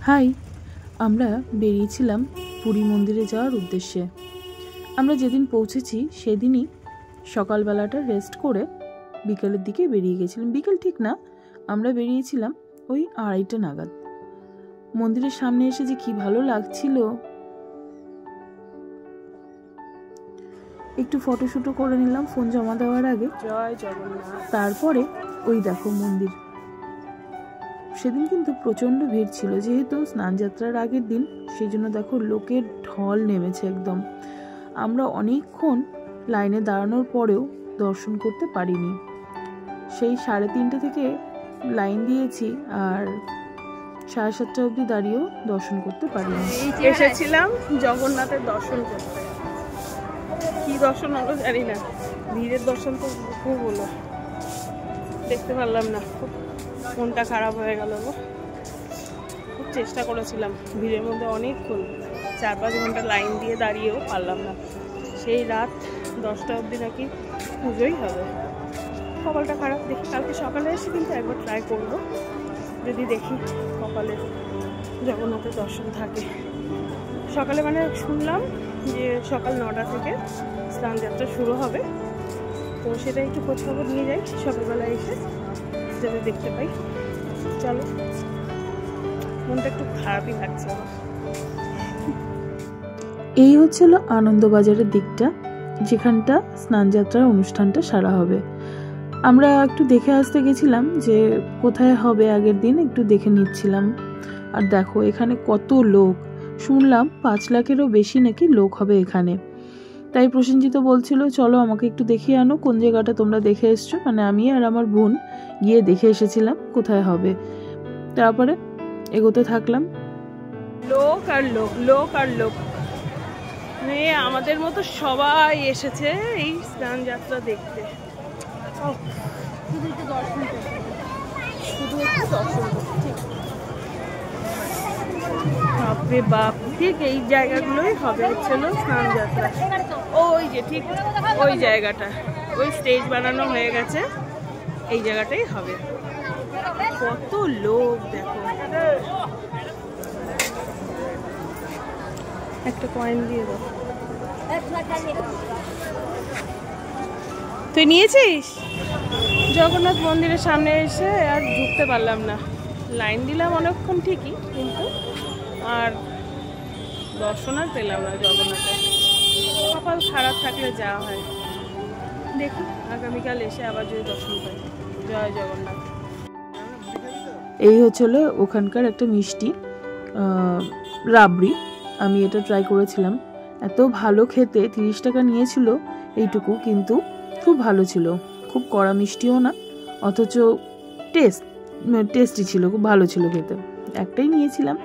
High, আমরা বেরিয়েছিলাম পুরী মন্দিরে যাওয়ার উদ্দেশ্যে। আমরা যেদিন পৌঁছেছি সেদিনই সকালবেলাটা রেস্ট করে বিকেলের দিকে বেরিয়ে গেছিলাম। বিকেল ঠিক না, আমরা বেরিয়েছিলাম ওই 2:30 নাগাদ। মন্দিরের সামনে এসে যে কি ভালো লাগছিল, একটু ফটোশুটও করে নিলাম ফোন জমা দেওয়ার আগে। জয় জগন্নাথ। তারপরে ওই দেখো মন্দির। সেদিন কিন্তু প্রচণ্ড ভিড় ছিল, যেহেতু স্নানযাত্রার আগের দিন, সেই জন্য দেখো লোকের ঢল নেমেছে একদম। আমরা অনেকক্ষণ লাইনে দাঁড়ানোর পরেও দর্শন করতে পারিনি। সেই 3:30 থেকে লাইন দিয়েছি আর 7:30 অবধি দাঁড়িয়েও দর্শন করতে পারিনি। এসেছিলাম জগন্নাথের দর্শন করতে, কি দর্শন হলো জানি না, ভিড়ের দর্শন তো খুব হলো, দেখতে পারলাম না, খুব মনটা খারাপ হয়ে গেল। খুব চেষ্টা করেছিলাম, ভিড়ের মধ্যে অনেকক্ষণ 4-5 ঘন্টা লাইন দিয়ে দাঁড়িয়েও পারলাম না। সেই রাত 10টা অবধি নাকি পুজোই হবে। কপালটা খারাপ। দেখি কালকে সকালে এসে কিন্তু একবার ট্রাই করবো, যদি দেখি কপালে জগন্নাথের দর্শন থাকে। সকালে মানে শুনলাম যে সকাল 9টা থেকে স্নানযাত্রা শুরু হবে, তো সেটা একটু খোঁজখবর নিয়ে যাই সকালবেলা এসে, যাতে দেখতে পাই। চলো, মনটা একটু খারাপই লাগছে আমার। এই হচ্ছিল আনন্দবাজারের দিকটা, যেখানটা স্নানযাত্রার অনুষ্ঠানটা সারা হবে। আমরা একটু দেখে আসতে গেছিলাম যে কোথায় হবে, আগের দিন একটু দেখে নিচ্ছিলাম। আর দেখো এখানে কত লোক, শুনলাম 5 লাখেরও বেশি নাকি লোক হবে এখানে। তাই প্রসেনজিৎ বলছিল চলো আমাকে একটু দেখিয়ে আনো কোন জায়গাটা তোমরা দেখে এসছো। মানে আমি আর আমার বোন গিয়ে দেখে এসেছিলাম কোথায় হবে। তারপরে এগোতে থাকলাম, লোক আর লোক, লোক আর লোক, মানে আমাদের মতো সবাই এসেছে এই স্নানযাত্রা দেখতে। শুধু একটু দর্শন করতে, শুধু একটু দর্শন করতে। ঠিক বাপরে বাপ, ঠিক এই জায়গাগুলোই হবে হচ্ছিল স্নানযাত্রা। ওই যে ঠিক ওই জায়গাটা, ওই স্টেজ বানানো হয়ে গেছে, এই জায়গাটাই হবে। কত লোক দেখো। একটা কয়েন দিয়ে দাও। তুই নিয়েছিস? জগন্নাথ মন্দিরের সামনে এসে আর ঢুকতে পারলাম না, লাইন দিলাম অনেকক্ষণ ঠিকই, কিন্তু আর দর্শন আর পেলাম না জগন্নাথের। কপাল খারাপ থাকলে যাওয়া হয়, দেখি আগামীকাল এসে আবার যদি দর্শন পাই। জয় জগন্নাথ। এই হচ্ছিল ওখানকার একটা মিষ্টি রাবড়ি। আমি এটা ট্রাই করেছিলাম, এত ভালো খেতে। 30 টাকা নিয়েছিল এইটুকু, কিন্তু খুব ভালো ছিল। খুব কড়া মিষ্টিও না, অথচ টেস্টি ছিল, খুব ভালো ছিল খেতে। একটাই নিয়েছিলাম।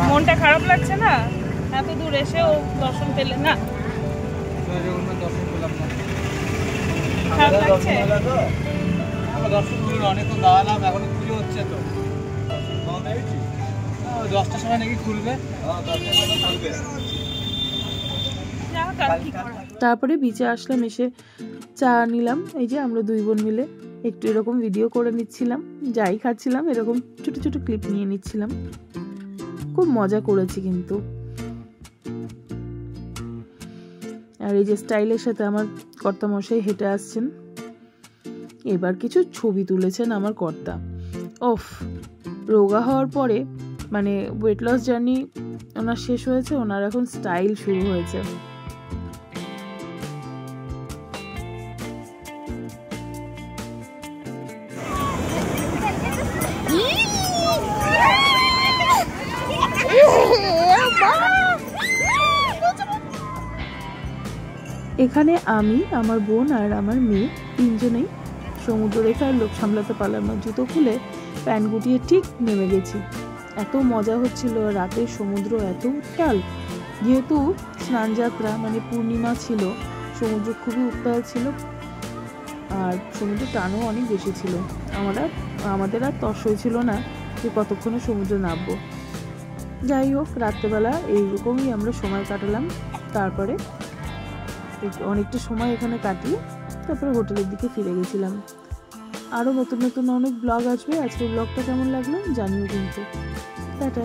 মনটা খারাপ লাগছে না, এত দূর এসেও দর্শন পেলে না? খারাপ লাগছে? দর্শন করলো অনেকক্ষণ দাঁড়ালাম, এখনো পুজো হচ্ছে তো। 10টার সময় নাকি খুলবে। তারপরে বিচে আসলাম, এসে চা নিলাম। এই যে আমরা 2 বোন মিলে একটু এরকম ভিডিও করে নিচ্ছিলাম, যাই খাচ্ছিলাম এরকম ছোট ছোট ক্লিপ নিয়ে নিচ্ছিলাম। খুব মজা করেছি কিন্তু। আর এই যে স্টাইলের সাথে আমার কর্তামশাই হেঁটে আসছেন। এবার কিছু ছবি তুলেছেন আমার কর্তা। ওফ, রোগা হওয়ার পরে, মানে ওয়েট লস জার্নি ওনার শেষ হয়েছে, ওনার এখন স্টাইল শুরু হয়েছে। এখানে আমি, আমার বোন আর আমার মেয়ে 3জনেই সমুদ্র দেখে আর লোক সামলাতে পারলাম না, জুতো খুলে প্যান্ট গুটিয়ে ঠিক নেমে গেছি। এত মজা হচ্ছিল, রাতের সমুদ্র এত উত্তাল। যেহেতু স্নানযাত্রা মানে পূর্ণিমা ছিল, সমুদ্র খুবই উত্তাল ছিল আর সমুদ্রের টানও অনেক বেশি ছিল। আমাদের আর তর্স হয়েছিল না যে কতক্ষণে সমুদ্রে নামবো। যাই হোক, রাত্রেবেলা এইরকমই আমরা সময় কাটালাম। তারপরে অনেকটা সময় এখানে কাটিয়ে তারপরে হোটেলের দিকে ফিরে গেছিলাম। আরও নতুন নতুন অনেক ব্লগ আসবে। আজকের ব্লগটা কেমন লাগলো জানিও কিন্তু। টাটা।